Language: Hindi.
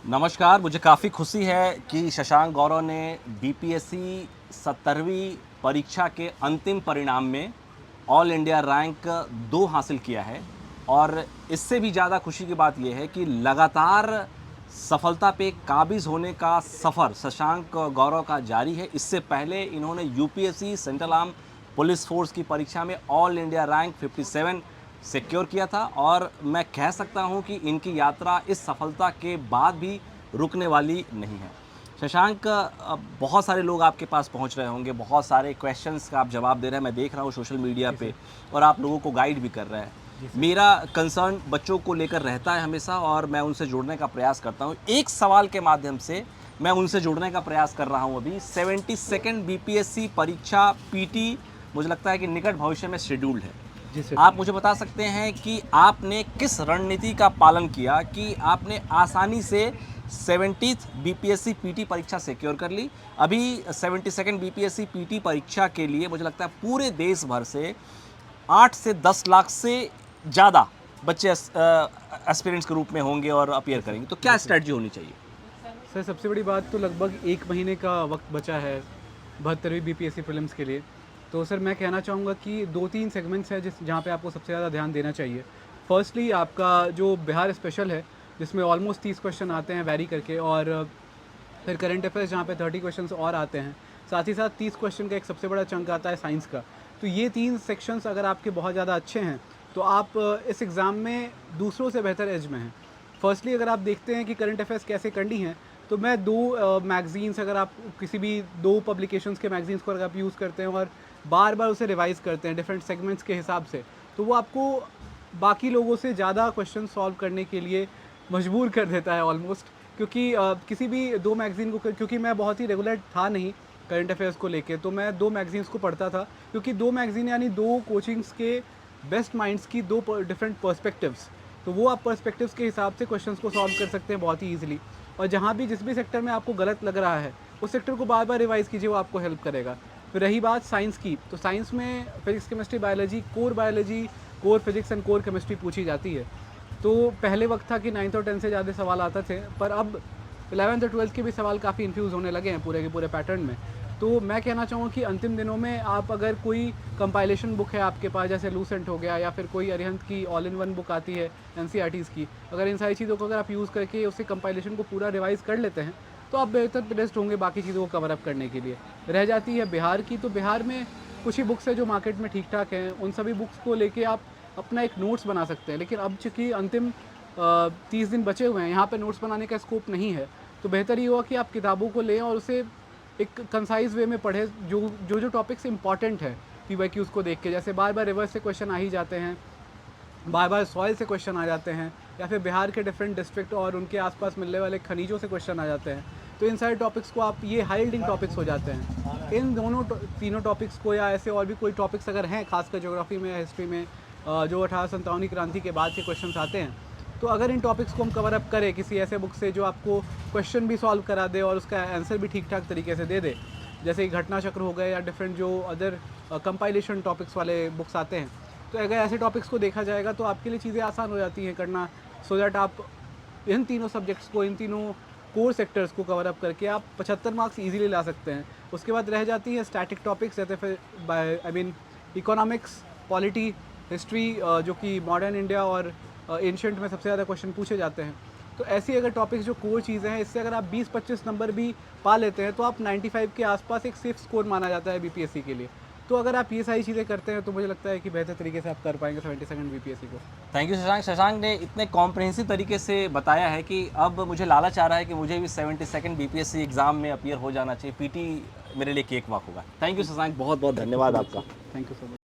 नमस्कार। मुझे काफ़ी खुशी है कि शशांक गौरव ने बीपीएससी 17वीं परीक्षा के अंतिम परिणाम में ऑल इंडिया रैंक 2 हासिल किया है। और इससे भी ज़्यादा खुशी की बात यह है कि लगातार सफलता पे काबिज़ होने का सफ़र शशांक गौरव का जारी है। इससे पहले इन्होंने UPSC central arm police force की परीक्षा में ऑल इंडिया रैंक 57 सिक्योर किया था और मैं कह सकता हूं कि इनकी यात्रा इस सफलता के बाद भी रुकने वाली नहीं है। शशांक, बहुत सारे लोग आपके पास पहुंच रहे होंगे, बहुत सारे क्वेश्चंस का आप जवाब दे रहे हैं, मैं देख रहा हूं सोशल मीडिया पे, और आप लोगों को गाइड भी कर रहे हैं। मेरा कंसर्न बच्चों को लेकर रहता है हमेशा और मैं उनसे जुड़ने का प्रयास करता हूं। एक सवाल के माध्यम से मैं उनसे जुड़ने का प्रयास कर रहा हूं। अभी 72nd बीपीएससी परीक्षा पीटी मुझे लगता है कि निकट भविष्य में शेड्यूल्ड है। आप मुझे बता सकते हैं कि आपने किस रणनीति का पालन किया कि आपने आसानी से 70th बीपीएससी पीटी परीक्षा सिक्योर कर ली। अभी 72nd बीपीएससी पीटी परीक्षा के लिए मुझे लगता है पूरे देश भर से 8 से 10 लाख से ज़्यादा बच्चे एस्पिरेंट्स के रूप में होंगे और अपीयर करेंगे, तो क्या स्ट्रेटजी होनी चाहिए? सर, सबसे बड़ी बात तो लगभग 1 महीने का वक्त बचा है 72वीं बीपीएससी प्रीलिम्स के लिए। तो सर मैं कहना चाहूँगा कि 2-3 सेगमेंट्स हैं जहाँ पे आपको सबसे ज़्यादा ध्यान देना चाहिए। फर्स्टली आपका जो बिहार स्पेशल है, जिसमें ऑलमोस्ट 30 क्वेश्चन आते हैं वैरी करके, और फिर करंट अफेयर्स जहाँ पे 30 क्वेश्चंस और आते हैं। साथ ही साथ 30 क्वेश्चन का एक सबसे बड़ा चंक आता है साइंस का। तो ये 3 सेक्शंस अगर आपके बहुत ज़्यादा अच्छे हैं तो आप इस एग्ज़ाम में दूसरों से बेहतर एज में हैं। फर्स्टली अगर आप देखते हैं कि करंट अफेयर्स कैसे करनी है, तो मैं 2 मैगज़ीन्स, अगर आप किसी भी 2 पब्लिकेशंस के मैगज़ीन्स को अगर आप यूज़ करते हैं और बार बार उसे रिवाइज़ करते हैं डिफरेंट सेगमेंट्स के हिसाब से, तो वो आपको बाकी लोगों से ज़्यादा क्वेश्चन सॉल्व करने के लिए मजबूर कर देता है ऑलमोस्ट। क्योंकि किसी भी 2 मैगज़ीन को, क्योंकि मैं बहुत ही रेगुलर था नहीं करंट अफेयर्स को लेके, तो मैं 2 मैगज़ीन्स को पढ़ता था, क्योंकि 2 मैगज़ीन यानी 2 कोचिंग्स के बेस्ट माइंड्स की 2 डिफरेंट पर्सपेक्टिव्स। तो वो आप पर्सपेक्टिव्स के हिसाब से क्वेश्चंस को सॉल्व कर सकते हैं बहुत ही ईजिली। और जहाँ भी जिस भी सेक्टर में आपको गलत लग रहा है, उस सेक्टर को बार बार रिवाइज़ कीजिए, वो आपको हेल्प करेगा। फिर रही बात साइंस की, तो साइंस में physics, chemistry, biology, core physics and core chemistry पूछी जाती है। तो पहले वक्त था कि 9th और 10th से ज़्यादा सवाल आते थे, पर अब 11th और 12th के भी सवाल काफ़ी इन्फ्यूज़ होने लगे हैं पूरे के पूरे पैटर्न में। तो मैं कहना चाहूँगा कि अंतिम दिनों में आप अगर कोई कंपाइलेशन बुक है आपके पास, जैसे लूसेंट हो गया, या फिर कोई अरिहंत की ऑल इन वन बुक आती है एनसीईआरटीज़ की, अगर इन सारी चीज़ों को अगर आप यूज़ करके उससे कंपाइलेशन को पूरा रिवाइज़ कर लेते हैं, तो आप बेहतर प्लेस्ड होंगे बाकी चीज़ों को कवर अप करने के लिए। रह जाती है बिहार की, तो बिहार में कुछ ही बुक्स है जो मार्केट में ठीक ठाक हैं, उन सभी बुक्स को लेके आप अपना एक नोट्स बना सकते हैं। लेकिन अब चूँकि अंतिम 30 दिन बचे हुए हैं, यहाँ पे नोट्स बनाने का स्कोप नहीं है, तो बेहतर ये हुआ कि आप किताबों को लें और उसे एक कंसाइज वे में पढ़ें, जो टॉपिक्स इंपॉर्टेंट है पीवाईक्यूज़ को देख के। जैसे बार बार रिवर्स से क्वेश्चन आ ही जाते हैं, बार बार सॉइल से क्वेश्चन आ जाते हैं, या फिर बिहार के डिफरेंट डिस्ट्रिक्ट और उनके आसपास मिलने वाले खनिजों से क्वेश्चन आ जाते हैं। तो इन सारे टॉपिक्स को आप, ये हाई यील्डिंग टॉपिक्स हो जाते हैं, इन तीनों टॉपिक्स को, या ऐसे और भी कोई टॉपिक्स अगर हैं खासकर ज्योग्राफी में या हिस्ट्री में, जो 1857 क्रांति के बाद के क्वेश्चन आते हैं, तो अगर इन टॉपिक्स को हम कवर अप करें किसी ऐसे बुक से जो आपको क्वेश्चन भी सॉल्व करा दे और उसका आंसर भी ठीक ठाक तरीके से दे दे, जैसे घटना चक्र हो गए या डिफरेंट जो अदर कंपाइलेशन टॉपिक्स वाले बुक्स आते हैं, तो अगर ऐसे टॉपिक्स को देखा जाएगा तो आपके लिए चीज़ें आसान हो जाती हैं करना, सो दैट आप इन तीनों सब्जेक्ट्स को, इन तीनों कोर सेक्टर्स को कवर अप करके आप 75 मार्क्स इजीली ला सकते हैं। उसके बाद रह जाती है स्टैटिक टॉपिक्स, जैसे फिर इकोनॉमिक्स, पॉलिटी, हिस्ट्री, जो कि मॉडर्न इंडिया और एंशिएंट में सबसे ज़्यादा क्वेश्चन पूछे जाते हैं। तो ऐसी अगर टॉपिक्स जो कोर चीज़ें हैं, इससे अगर आप 20-25 नंबर भी पा लेते हैं, तो आप 95 के आसपास एक सेफ स्कोर माना जाता है बीपीएससी के लिए। तो अगर आप ये सारी चीज़ें करते हैं, तो मुझे लगता है कि बेहतर तरीके से आप कर पाएंगे 72nd बीपीएससी को। Thank you Shashank. शशांक ने इतने कॉम्प्रहेंसिव तरीके से बताया है कि अब मुझे लालच आ रहा है कि मुझे भी 72nd बीपीएससी एग्ज़ाम में अपीयर हो जाना चाहिए। पीटी मेरे लिए केक वॉक होगा। थैंक यू शशांक, बहुत बहुत धन्यवाद आपका। Thank you so much.